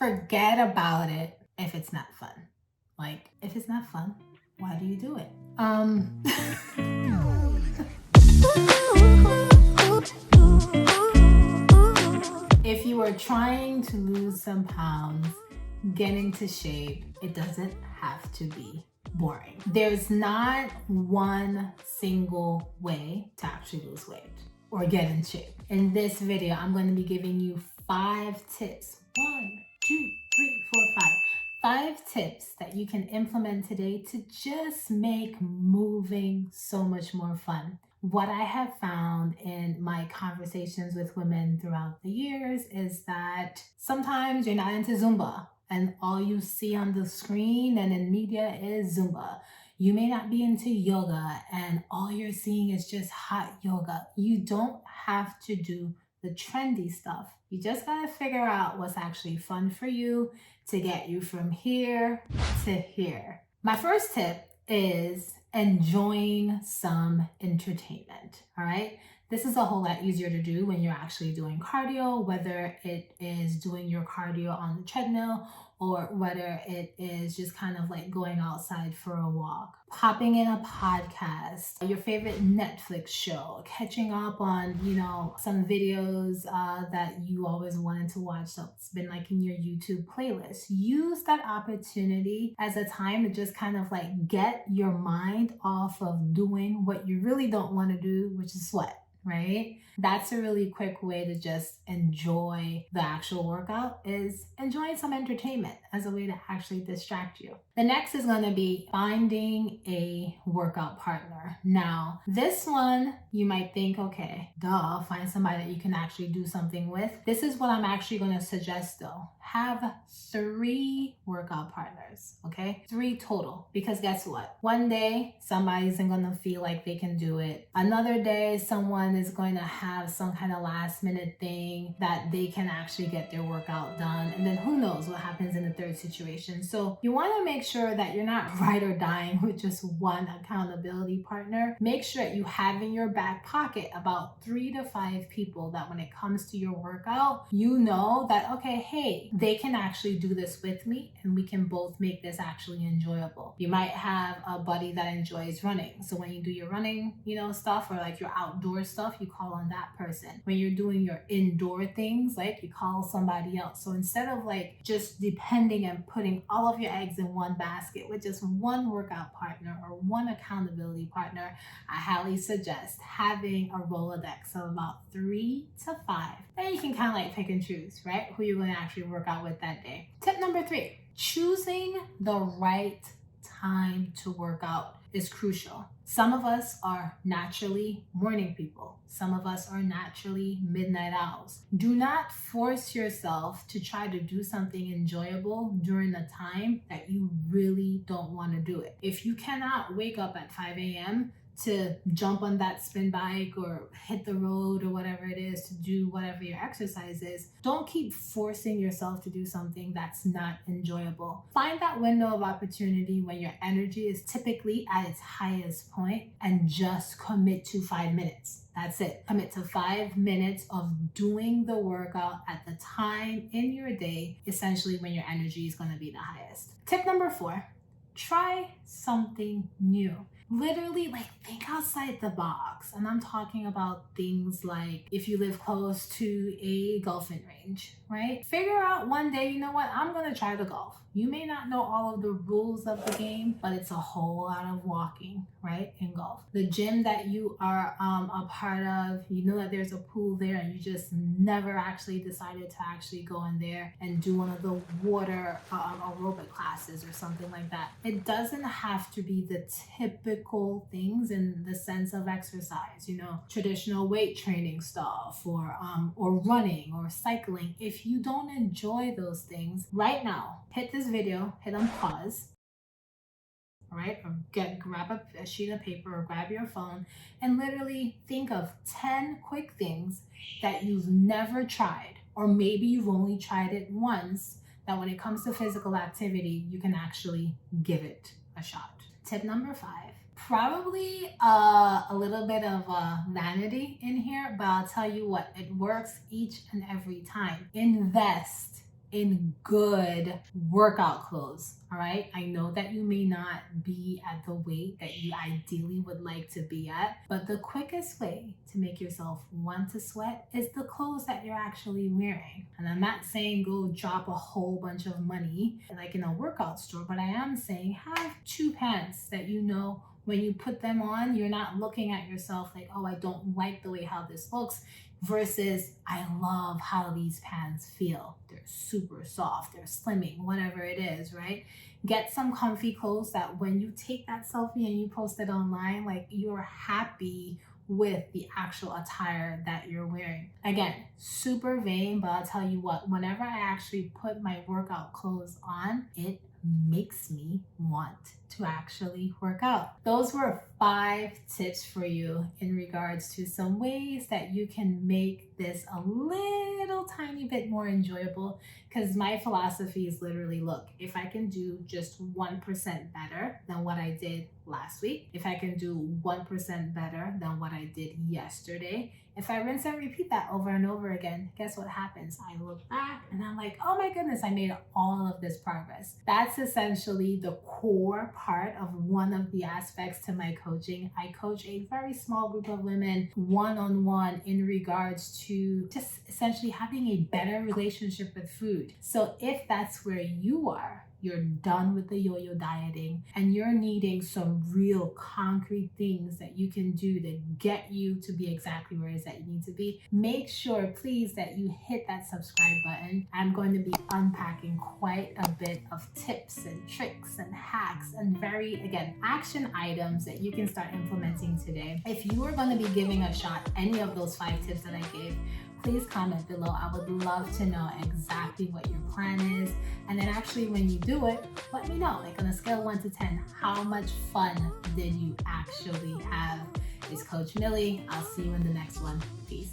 Forget about it if it's not fun. Like, if it's not fun, why do you do it? If you are trying to lose some pounds, get into shape, it doesn't have to be boring. There's not one single way to actually lose weight or get in shape. In this video, I'm going to be giving you 5 tips. 1, 2, 3, 4, 5. 5 tips that you can implement today to just make moving so much more fun. What I have found in my conversations with women throughout the years is that sometimes you're not into Zumba and all you see on the screen and in media is Zumba. You may not be into yoga and all you're seeing is just hot yoga. You don't have to do the trendy stuff. You just gotta figure out what's actually fun for you to get you from here to here. My first tip is enjoying some entertainment, all right? This is a whole lot easier to do when you're actually doing cardio, whether it is doing your cardio on the treadmill or whether it is just kind of like going outside for a walk. Popping in a podcast, your favorite Netflix show, catching up on, some videos that you always wanted to watch that's been like in your YouTube playlist. Use that opportunity as a time to just kind of like get your mind off of doing what you really don't want to do, which is sweat. Right? That's a really quick way to just enjoy the actual workout, is enjoying some entertainment as a way to actually distract you. The next is going to be finding a workout partner. Now, this one, you might think, okay, duh, find somebody that you can actually do something with. This is what I'm actually going to suggest though. Have 3 workout partners, okay? 3 total, because guess what? One day, somebody isn't going to feel like they can do it. Another day, someone is going to have some kind of last minute thing that they can actually get their workout done. And then who knows what happens in the third situation. So you want to make sure that you're not ride or dying with just one accountability partner. Make sure that you have in your back pocket about 3 to 5 people that when it comes to your workout, you know that, okay, hey, they can actually do this with me and we can both make this actually enjoyable. You might have a buddy that enjoys running. So when you do your running, stuff, or like your outdoor stuff, you call on that person. When you're doing your indoor things, like, you call somebody else. So instead of like just depending and putting all of your eggs in one basket with just one workout partner or one accountability partner, I highly suggest having a Rolodex of about 3 to 5. Then you can kind of like pick and choose, right? Who you're going to actually work out with that day. Tip number 3, choosing the right time to work out is crucial. Some of us are naturally morning people. Some of us are naturally midnight owls. Do not force yourself to try to do something enjoyable during a time that you really don't want to do it. If you cannot wake up at 5 a.m. to jump on that spin bike or hit the road or whatever it is to do whatever your exercise is, don't keep forcing yourself to do something that's not enjoyable. Find that window of opportunity when your energy is typically at its highest point and just commit to 5 minutes. That's it. Commit to 5 minutes of doing the workout at the time in your day, essentially when your energy is going to be the highest. Tip number 4, try something new. Literally, like, think outside the box. And I'm talking about things like if you live close to a golfing range, right? Figure out one day, you know what? I'm going to try to golf. You may not know all of the rules of the game, but it's a whole lot of walking, right? In golf. The gym that you are a part of, you know that there's a pool there and you just never actually decided to actually go in there and do one of the water aerobic classes or something like that. It doesn't have to be the typical things in the sense of exercise, traditional weight training stuff or running or cycling. If you don't enjoy those things right now, hit this video, hit on pause, all right? Or grab a sheet of paper or grab your phone and literally think of 10 quick things that you've never tried, or maybe you've only tried it once, that when it comes to physical activity, you can actually give it a shot. Tip number 5, probably a little bit of vanity in here, but I'll tell you what, it works each and every time. Invest in good workout clothes. All right. I know that you may not be at the weight that you ideally would like to be at, but the quickest way to make yourself want to sweat is the clothes that you're actually wearing. And I'm not saying go drop a whole bunch of money like in a workout store, but I am saying have 2 pants that you know when you put them on, you're not looking at yourself like, oh, I don't like the way how this looks, versus I love how these pants feel. They're super soft, they're slimming, whatever it is, right? Get some comfy clothes that when you take that selfie and you post it online, like you're happy with the actual attire that you're wearing. Again, super vain, but I'll tell you what, whenever I actually put my workout clothes on, it makes me want to actually work out. Those were 5 tips for you in regards to some ways that you can make this a little tiny bit more enjoyable, because my philosophy is literally, look, if I can do just 1% better than what I did last week, if I can do 1% better than what I did yesterday, if I rinse and repeat that over and over again, guess what happens? I look back and I'm like, oh my goodness, I made all of this progress. That's essentially the core part of one of the aspects to my coaching. I coach a very small group of women one-on-one in regards to just essentially having a better relationship with food. So if that's where you are, you're done with the yo-yo dieting and you're needing some real concrete things that you can do to get you to be exactly where it is that you need to be, make sure please that you hit that subscribe button. I'm going to be unpacking quite a bit of tips and tricks and hacks and very, again, action items that you can start implementing today. If you are going to be giving a shot any of those 5 tips that I gave, please comment below. I would love to know exactly what your plan is. And then actually when you do it, let me know, like on a scale of 1 to 10, how much fun did you actually have? It's Coach Millie. I'll see you in the next one. Peace.